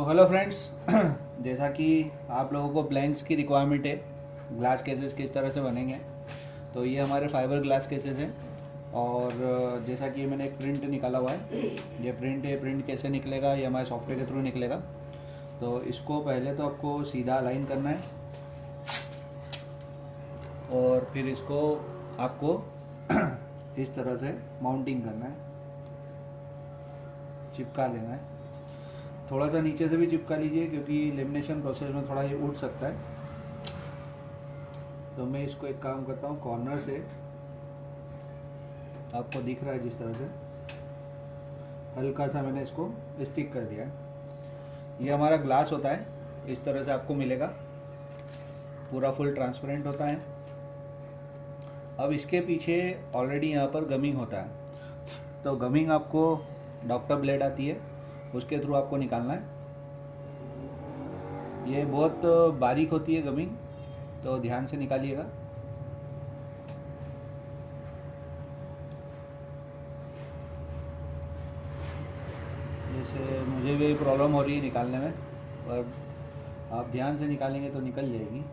Hello friends. जैसा कि आप लोगों को ब्लैंक्स की रिक्वायरमेंट है, ग्लास केसेस किस तरह से बनेंगे, तो ये हमारे फाइबर ग्लास केसेस हैं। और जैसा कि मैंने एक प्रिंट निकाला हुआ है, ये प्रिंट कैसे निकलेगा, ये हमारे सॉफ्टवेयर के थ्रू निकलेगा। तो इसको पहले तो आपको सीधा अलाइन करना है और फिर इसको आपको इस तरह से माउंटिंग करना है, चिपका लेना है। थोड़ा सा नीचे से भी चिपका लीजिए क्योंकि लेमिनेशन प्रोसेस में थोड़ा ये उठ सकता है। तो मैं इसको एक काम करता हूँ, कॉर्नर से आपको दिख रहा है जिस तरह से हल्का सा मैंने इसको स्टिक कर दिया है। ये हमारा ग्लास होता है, इस तरह से आपको मिलेगा, पूरा फुल ट्रांसपेरेंट होता है। अब इसके पीछे ऑलरेडी यहाँ पर गमिंग होता है, तो गमिंग आपको डॉक्टर ब्लेड आती है, उसके थ्रू आपको निकालना है। ये बहुत बारीक होती है गमिंग, तो ध्यान से निकालिएगा। जैसे मुझे भी प्रॉब्लम हो रही है निकालने में, पर आप ध्यान से निकालेंगे तो निकल जाएगी।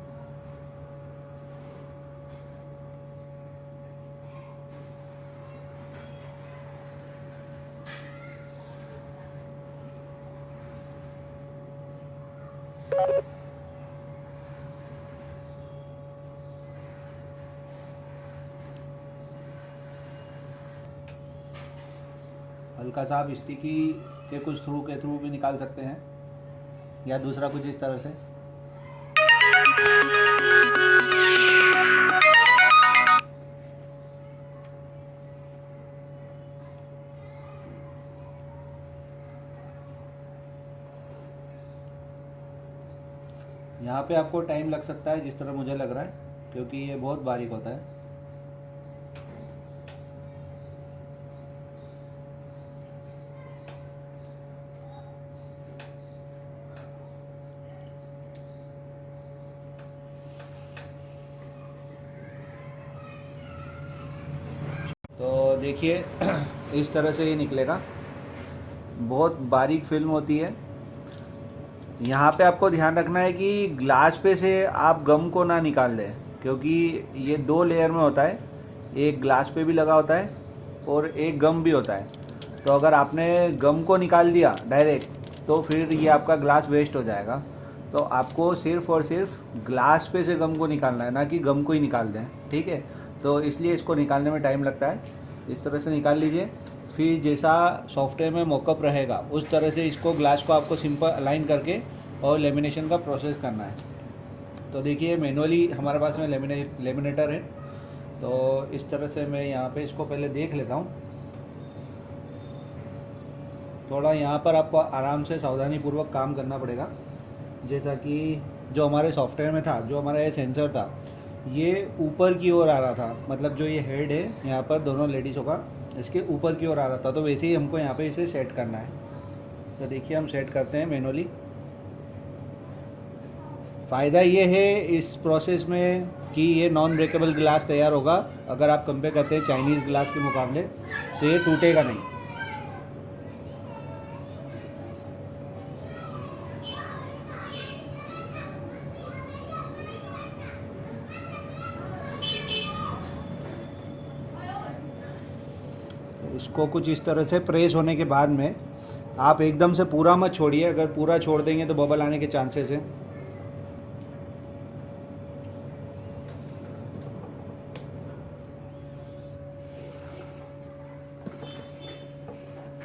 हल्का सा आप स्टिकी के कुछ के थ्रू भी निकाल सकते हैं, या दूसरा कुछ इस तरह से। यहाँ पे आपको टाइम लग सकता है जिस तरह मुझे लग रहा है, क्योंकि ये बहुत बारीक होता है। तो देखिए इस तरह से ये निकलेगा, बहुत बारीक फिल्म होती है। यहाँ पे आपको ध्यान रखना है कि ग्लास पे से आप गम को ना निकाल दें, क्योंकि ये दो लेयर में होता है, एक ग्लास पे भी लगा होता है और एक गम भी होता है। तो अगर आपने गम को निकाल दिया डायरेक्ट तो फिर ये आपका ग्लास वेस्ट हो जाएगा। तो आपको सिर्फ़ और सिर्फ ग्लास पे से गम को निकालना है, ना कि गम को ही निकाल दें, ठीक है। तो इसलिए इसको निकालने में टाइम लगता है। इस तरह से निकाल लीजिए, फिर जैसा सॉफ्टवेयर में मॉकअप रहेगा उस तरह से इसको ग्लास को आपको सिंपल अलाइन करके और लेमिनेशन का प्रोसेस करना है। तो देखिए मैनुअली हमारे पास में लेमिनेटर है, तो इस तरह से मैं यहाँ पे इसको पहले देख लेता हूँ। थोड़ा यहाँ पर आपको आराम से सावधानीपूर्वक काम करना पड़ेगा। जैसा कि जो हमारे सॉफ्टवेयर में था, जो हमारा ये सेंसर था, ये ऊपर की ओर आ रहा था, मतलब जो ये हेड है यहाँ पर दोनों लेडीज़ों का, इसके ऊपर की ओर आ रहा था। तो वैसे ही हमको यहाँ पे इसे सेट करना है। तो देखिए हम सेट करते हैं मैनुअली। फ़ायदा ये है इस प्रोसेस में कि ये नॉन ब्रेकेबल ग्लास तैयार होगा। अगर आप कंपेयर करते हैं चाइनीज़ ग्लास के मुकाबले, तो ये टूटेगा नहीं। इसको कुछ इस तरह से प्रेस होने के बाद में आप एकदम से पूरा मत छोड़िए, अगर पूरा छोड़ देंगे तो बबल आने के चांसेस हैं।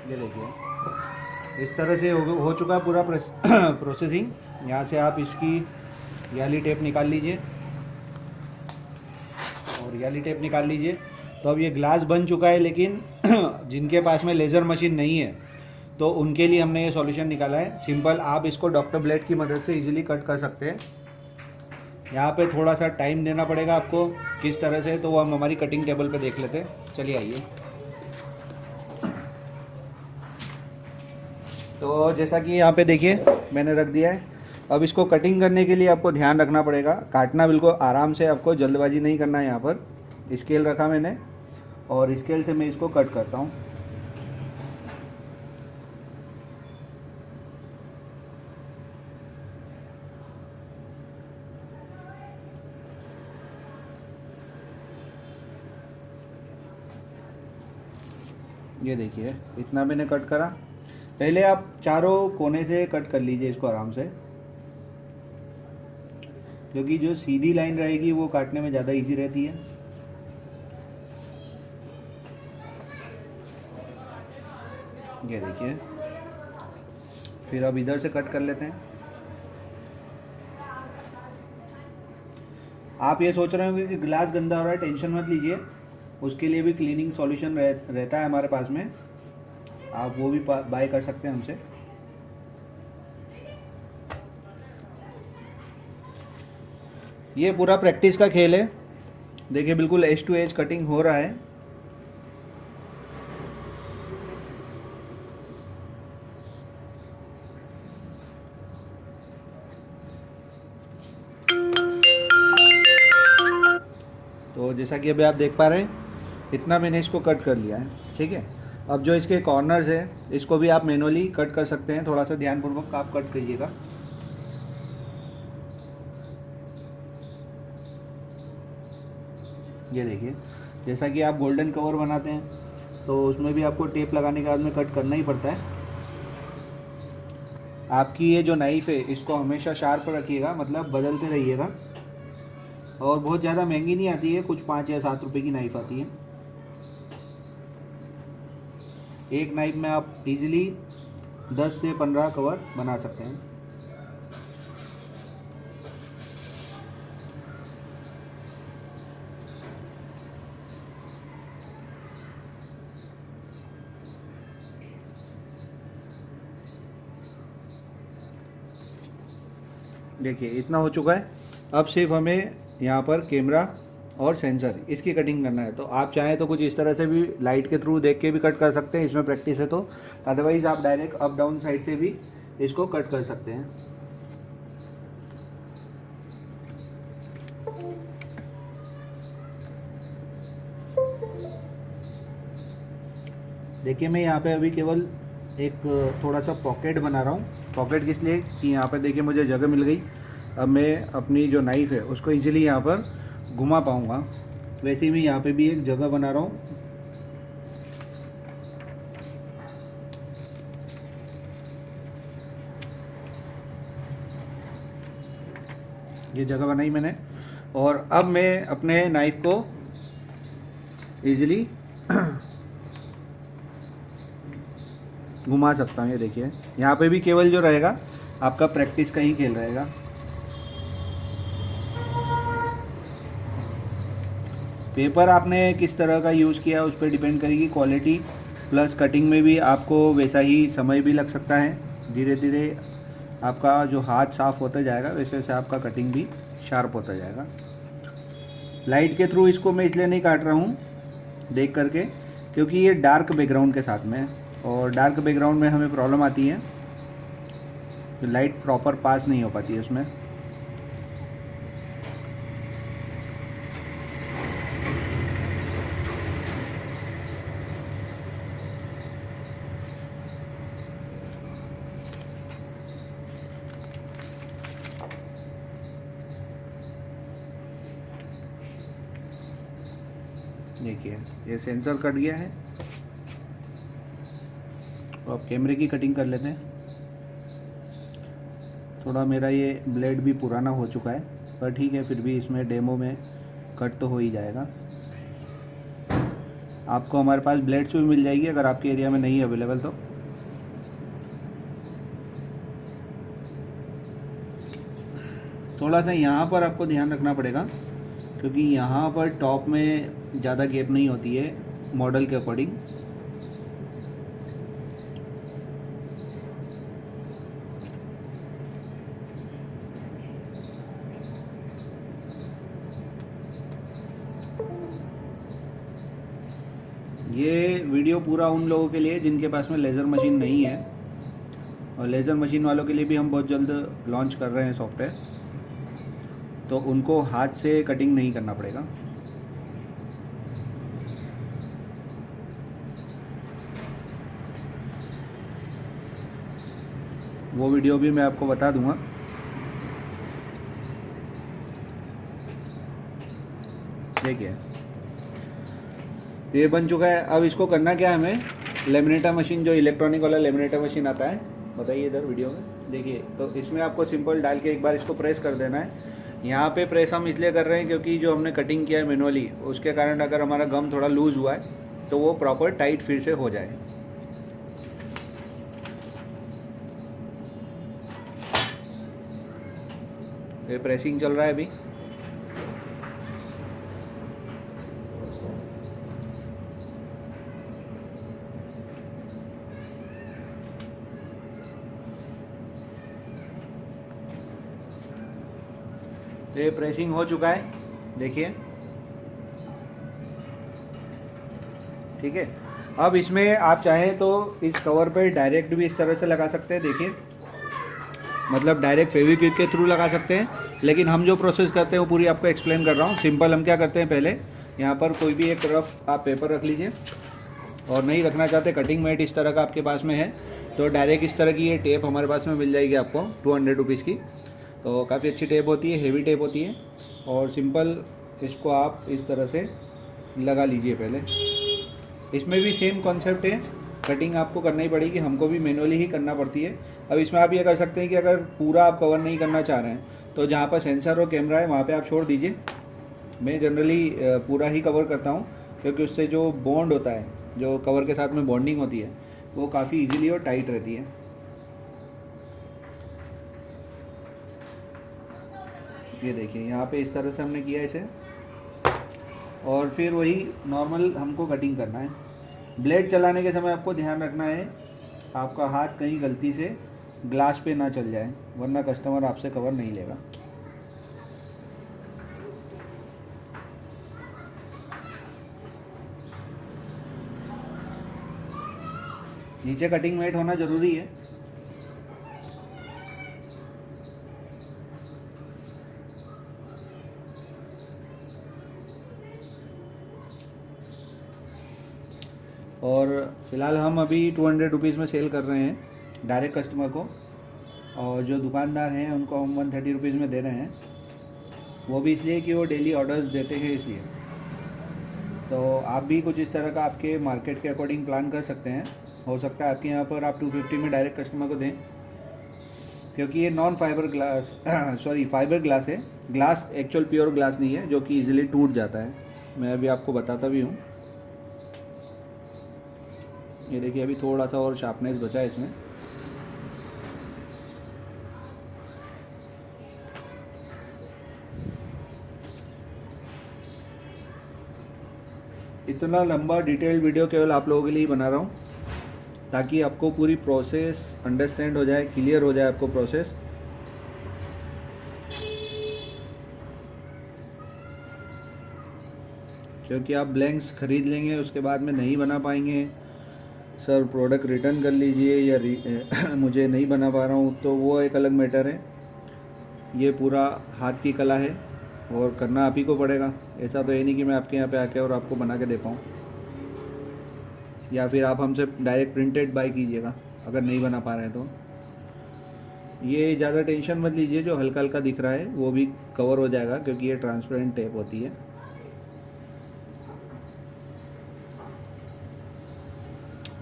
ये देखिए इस तरह से हो चुका पूरा प्रोसेसिंग। यहाँ से आप इसकी याली टेप निकाल लीजिए और याली टेप निकाल लीजिए। तो अब ये ग्लास बन चुका है, लेकिन जिनके पास में लेज़र मशीन नहीं है तो उनके लिए हमने ये सॉल्यूशन निकाला है। सिंपल आप इसको डॉक्टर ब्लेड की मदद से इजीली कट कर सकते हैं। यहाँ पे थोड़ा सा टाइम देना पड़ेगा आपको, किस तरह से, तो वो हम हमारी कटिंग टेबल पे देख लेते हैं। चलिए आइए। तो जैसा कि यहाँ पे देखिए मैंने रख दिया है। अब इसको कटिंग करने के लिए आपको ध्यान रखना पड़ेगा, काटना बिल्कुल आराम से, आपको जल्दबाजी नहीं करना है। यहाँ पर स्केल रखा मैंने और स्केल से मैं इसको कट करता हूँ। ये देखिए इतना मैंने कट करा। पहले आप चारों कोने से कट कर लीजिए इसको आराम से, क्योंकि जो सीधी लाइन रहेगी वो काटने में ज़्यादा इजी रहती है। ये देखिए, फिर अब इधर से कट कर लेते हैं। आप ये सोच रहे होंगे कि ग्लास गंदा हो रहा है, टेंशन मत लीजिए, उसके लिए भी क्लीनिंग सॉल्यूशन रहता है हमारे पास में, आप वो भी बाय कर सकते हैं हमसे। ये पूरा प्रैक्टिस का खेल है। देखिए बिल्कुल एज टू एज कटिंग हो रहा है। तो जैसा कि अभी आप देख पा रहे हैं, इतना मैंने इसको कट कर लिया है। ठीक है, अब जो इसके कॉर्नर्स है इसको भी आप मैनुअली कट कर सकते हैं, थोड़ा सा ध्यानपूर्वक आप कट करिएगा। ये देखिए, जैसा कि आप गोल्डन कवर बनाते हैं तो उसमें भी आपको टेप लगाने के बाद में कट करना ही पड़ता है। आपकी ये जो नाइफ़ है इसको हमेशा शार्प रखिएगा, मतलब बदलते रहिएगा। और बहुत ज़्यादा महंगी नहीं आती है, कुछ 5 या 7 रुपए की नाइफ़ आती है। एक नाइफ में आप इजीली 10 से 15 कवर बना सकते हैं। देखिए इतना हो चुका है। अब सिर्फ हमें यहाँ पर कैमरा और सेंसर इसकी कटिंग करना है। तो आप चाहें तो कुछ इस तरह से भी लाइट के थ्रू देख के भी कट कर सकते हैं, इसमें प्रैक्टिस है तो। अदरवाइज़ आप डायरेक्ट अप डाउन साइड से भी इसको कट कर सकते हैं। देखिए मैं यहाँ पे अभी केवल एक थोड़ा सा पॉकेट बना रहा हूँ। पॉकेट किस लिए कि यहाँ पर देखिए मुझे जगह मिल गई। अब मैं अपनी जो नाइफ़ है उसको इजीली यहाँ पर घुमा पाऊँगा। वैसे ही मैं यहाँ पे भी एक जगह बना रहा हूँ। ये जगह बनाई मैंने, और अब मैं अपने नाइफ़ को इजीली घुमा सकता हूँ। ये देखिए यहाँ पे भी केवल जो रहेगा आपका प्रैक्टिस का ही खेल रहेगा। पेपर आपने किस तरह का यूज़ किया उस पर डिपेंड करेगी क्वालिटी, प्लस कटिंग में भी आपको वैसा ही समय भी लग सकता है। धीरे धीरे आपका जो हाथ साफ़ होता जाएगा वैसे वैसे आपका कटिंग भी शार्प होता जाएगा। लाइट के थ्रू इसको मैं इसलिए नहीं काट रहा हूँ देख करके, क्योंकि ये डार्क बैकग्राउंड के साथ में है, और डार्क बैकग्राउंड में हमें प्रॉब्लम आती है, तो लाइट प्रॉपर पास नहीं हो पाती है उसमें। देखिए ये सेंसर कट गया है। तो अब कैमरे की कटिंग कर लेते हैं। थोड़ा मेरा ये ब्लेड भी पुराना हो चुका है, पर ठीक है, फिर भी इसमें डेमो में कट तो हो ही जाएगा। आपको हमारे पास ब्लेड्स भी मिल जाएगी अगर आपके एरिया में नहीं है अवेलेबल तो। थोड़ा सा यहाँ पर आपको ध्यान रखना पड़ेगा, क्योंकि यहाँ पर टॉप में ज़्यादा गैप नहीं होती है मॉडल के अकॉर्डिंग। ये वीडियो पूरा उन लोगों के लिए जिनके पास में लेज़र मशीन नहीं है, और लेज़र मशीन वालों के लिए भी हम बहुत जल्द लॉन्च कर रहे हैं सॉफ्टवेयर, तो उनको हाथ से कटिंग नहीं करना पड़ेगा। वो वीडियो भी मैं आपको बता दूंगा। देखिए तो ये बन चुका है। अब इसको करना क्या है हमें लेमिनेटर मशीन, जो इलेक्ट्रॉनिक वाला लेमिनेटर मशीन आता है, बताइए इधर वीडियो में देखिए। तो इसमें आपको सिंपल डाल के एक बार इसको प्रेस कर देना है। यहाँ पे प्रेस हम इसलिए कर रहे हैं क्योंकि जो हमने कटिंग किया है मैनुअली, उसके कारण अगर हमारा गम थोड़ा लूज़ हुआ है तो वो प्रॉपर टाइट फिर से हो जाए। ये प्रेसिंग चल रहा है अभी। तो ये प्रेसिंग हो चुका है, देखिए, ठीक है। अब इसमें आप चाहें तो इस कवर पे डायरेक्ट भी इस तरह से लगा सकते हैं, देखिए, मतलब डायरेक्ट फेविक्विक के थ्रू लगा सकते हैं, लेकिन हम जो प्रोसेस करते हैं वो पूरी आपको एक्सप्लेन कर रहा हूँ। सिंपल हम क्या करते हैं, पहले यहाँ पर कोई भी एक रफ आप पेपर रख लीजिए, और नहीं रखना चाहते कटिंग मैट इस तरह का आपके पास में है तो डायरेक्ट इस तरह की ये टेप हमारे पास में मिल जाएगी आपको 200 रुपीज़ की। तो काफ़ी अच्छी टेप होती है, हेवी टेप होती है, और सिंपल इसको आप इस तरह से लगा लीजिए। पहले इसमें भी सेम कॉन्सेप्ट है, कटिंग आपको करना ही पड़ेगी, हमको भी मैनुअली ही करना पड़ती है। अब इसमें आप ये कर सकते हैं कि अगर पूरा आप कवर नहीं करना चाह रहे हैं तो जहाँ पर सेंसर और कैमरा है वहाँ पे आप छोड़ दीजिए। मैं जनरली पूरा ही कवर करता हूँ क्योंकि उससे जो बॉन्ड होता है, जो कवर के साथ में बॉन्डिंग होती है, वो काफ़ी इजीली और टाइट रहती है। ये देखिए यहाँ पे इस तरह से हमने किया इसे, और फिर वही नॉर्मल हमको कटिंग करना है। ब्लेड चलाने के समय आपको ध्यान रखना है आपका हाथ कहीं गलती से ग्लास पे ना चल जाए, वरना कस्टमर आपसे कवर नहीं लेगा। नीचे कटिंग मैट होना ज़रूरी है। और फ़िलहाल हम अभी 200 रुपीज़ में सेल कर रहे हैं डायरेक्ट कस्टमर को, और जो दुकानदार हैं उनको हम 130 रुपीज़ में दे रहे हैं। वो भी इसलिए कि वो डेली ऑर्डर्स देते हैं इसलिए। तो आप भी कुछ इस तरह का आपके मार्केट के अकॉर्डिंग प्लान कर सकते हैं। हो सकता है आपके यहाँ पर आप 250 में डायरेक्ट कस्टमर को दें, क्योंकि ये non fibre glass sorry fibre glass है। ग्लास एक्चुअल प्योर ग्लास नहीं है जो कि इजीली टूट जाता है। मैं अभी आपको बताता भी हूँ। ये देखिए अभी थोड़ा सा और शार्पनेस बचा है इसमें। इतना लंबा डिटेल्ड वीडियो केवल आप लोगों के लिए ही बना रहा हूँ ताकि आपको पूरी प्रोसेस अंडरस्टैंड हो जाए, क्लियर हो जाए आपको प्रोसेस। क्योंकि आप ब्लैंक्स खरीद लेंगे उसके बाद में नहीं बना पाएंगे, सर प्रोडक्ट रिटर्न कर लीजिए या मुझे नहीं बना पा रहा हूँ, तो वो एक अलग मैटर है। ये पूरा हाथ की कला है और करना आप ही को पड़ेगा। ऐसा तो ये नहीं कि मैं आपके यहाँ पे आके और आपको बना के दे पाऊँ, या फिर आप हमसे डायरेक्ट प्रिंटेड बाय कीजिएगा अगर नहीं बना पा रहे हैं तो। ये ज़्यादा टेंशन मत लीजिए, जो हल्का हल्का दिख रहा है वो भी कवर हो जाएगा क्योंकि ये ट्रांसपेरेंट टेप होती है।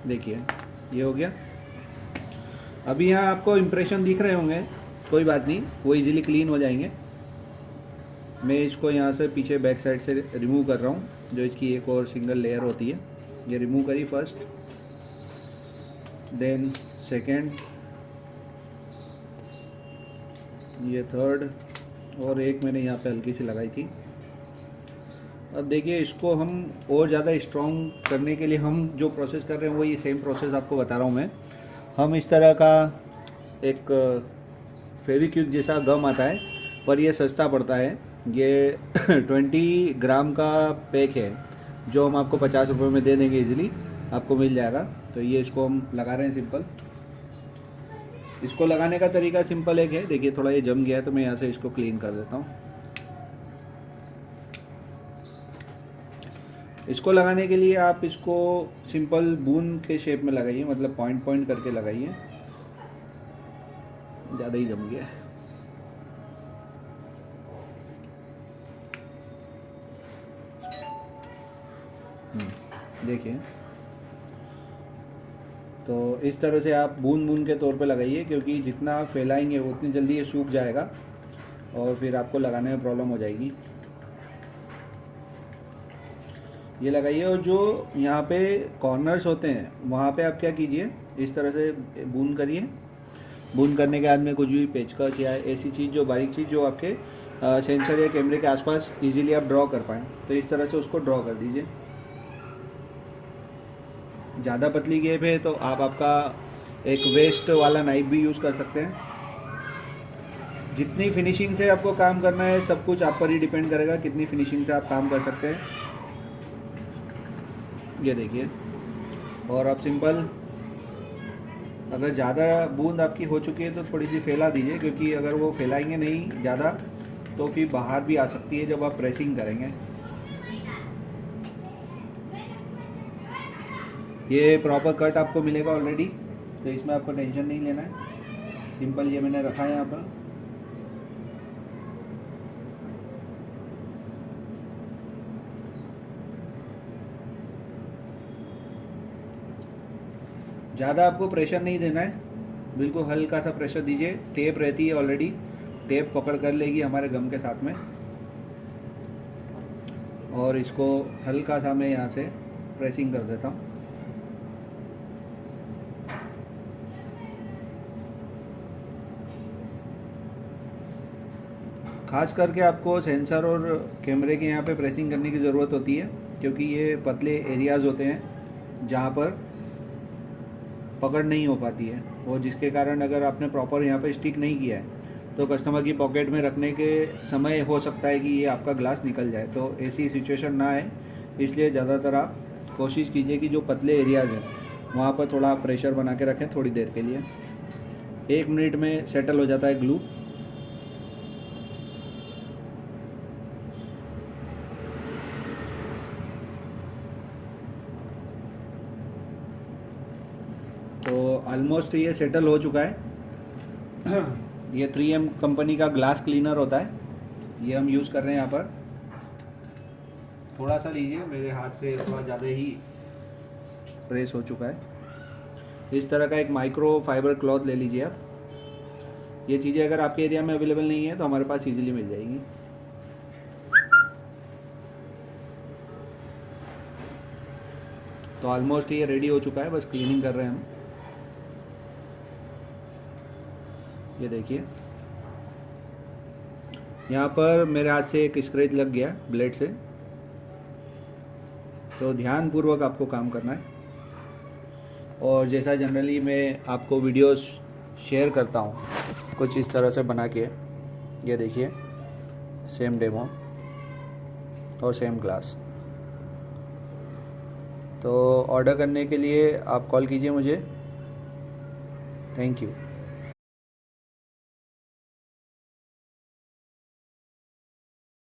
देखिए ये हो गया। अभी यहाँ आपको इम्प्रेशन दिख रहे होंगे, कोई बात नहीं, वो इजीली क्लीन हो जाएंगे। मैं इसको यहाँ से पीछे बैक साइड से रिमूव कर रहा हूँ, जो इसकी एक और सिंगल लेयर होती है। ये रिमूव करी फर्स्ट, देन सेकंड, ये थर्ड, और एक मैंने यहाँ पे हल्की सी लगाई थी। अब देखिए इसको हम और ज़्यादा स्ट्रॉन्ग करने के लिए हम जो प्रोसेस कर रहे हैं वो ये सेम प्रोसेस आपको बता रहा हूँ मैं। हम इस तरह का एक फेविक्विक जैसा गम आता है, पर ये सस्ता पड़ता है। ये 20 ग्राम का पैक है जो हम आपको 50 रुपये में दे देंगे, इजीली आपको मिल जाएगा। तो ये इसको हम लगा रहे हैं सिंपल। इसको लगाने का तरीका सिंपल एक है, देखिए थोड़ा ये जम गया है तो मैं यहाँ से इसको क्लीन कर देता हूँ। इसको लगाने के लिए आप इसको सिंपल बूंद के शेप में लगाइए, मतलब पॉइंट पॉइंट करके लगाइए। ज़्यादा ही जम गया है। देखिए तो इस तरह से आप बूंद बूंद के तौर पे लगाइए, क्योंकि जितना आप फैलाएंगे उतनी जल्दी ये सूख जाएगा और फिर आपको लगाने में प्रॉब्लम हो जाएगी। ये लगाइए, और जो यहाँ पे कॉर्नर्स होते हैं वहाँ पे आप क्या कीजिए, इस तरह से बूंद करिए। बूंद करने के बाद में कुछ भी पेचकस या ऐसी चीज़, जो बारीक चीज़ जो आपके सेंसर या कैमरे के आसपास इजीली आप ड्रॉ कर पाएँ, तो इस तरह से उसको ड्रॉ कर दीजिए। ज़्यादा पतली गेप है तो आप आपका एक वेस्ट वाला नाइफ भी यूज़ कर सकते हैं। जितनी फिनिशिंग से आपको काम करना है, सब कुछ आप पर ही डिपेंड करेगा कितनी फिनिशिंग से आप काम कर सकते हैं। ये देखिए, और आप सिंपल, अगर ज़्यादा बूंद आपकी हो चुकी है तो थोड़ी सी फैला दीजिए, क्योंकि अगर वो फैलाएंगे नहीं ज़्यादा तो फिर बाहर भी आ सकती है जब आप प्रेसिंग करेंगे। ये प्रॉपर कट आपको मिलेगा ऑलरेडी, तो इसमें आपको टेंशन नहीं लेना है। सिंपल ये मैंने रखा है यहाँ पर। ज़्यादा आपको प्रेशर नहीं देना है, बिल्कुल हल्का सा प्रेशर दीजिए। टेप रहती है ऑलरेडी, टेप पकड़ कर लेगी हमारे गम के साथ में। और इसको हल्का सा मैं यहाँ से प्रेसिंग कर देता हूँ। खास करके आपको सेंसर और कैमरे के यहाँ पे प्रेसिंग करने की ज़रूरत होती है, क्योंकि ये पतले एरियाज़ होते हैं जहाँ पर पकड़ नहीं हो पाती है, और जिसके कारण अगर आपने प्रॉपर यहाँ पे स्टिक नहीं किया है तो कस्टमर की पॉकेट में रखने के समय हो सकता है कि ये आपका ग्लास निकल जाए। तो ऐसी सिचुएशन ना आए, इसलिए ज़्यादातर आप कोशिश कीजिए कि जो पतले एरियाज़ हैं वहाँ पर थोड़ा प्रेशर बना के रखें थोड़ी देर के लिए। 1 मिनट में सेटल हो जाता है ग्लू। तो ऑलमोस्ट ये सेटल हो चुका है। ये 3M कंपनी का ग्लास क्लीनर होता है, ये हम यूज़ कर रहे हैं यहाँ पर। थोड़ा सा लीजिए, मेरे हाथ से थोड़ा ज़्यादा ही प्रेस हो चुका है। इस तरह का एक माइक्रो फाइबर क्लॉथ ले लीजिए आप। ये चीज़ें अगर आपके एरिया में अवेलेबल नहीं है तो हमारे पास इजीली मिल जाएगी। तो ऑलमोस्ट ये रेडी हो चुका है, बस क्लीनिंग कर रहे हैं हम। ये देखिए, यहाँ पर मेरे हाथ से एक स्क्रैच लग गया ब्लेड से, तो ध्यानपूर्वक आपको काम करना है। और जैसा जनरली मैं आपको वीडियोस शेयर करता हूँ कुछ इस तरह से बना के, ये देखिए सेम डेमो और सेम ग्लास। तो ऑर्डर करने के लिए आप कॉल कीजिए मुझे। Thank you.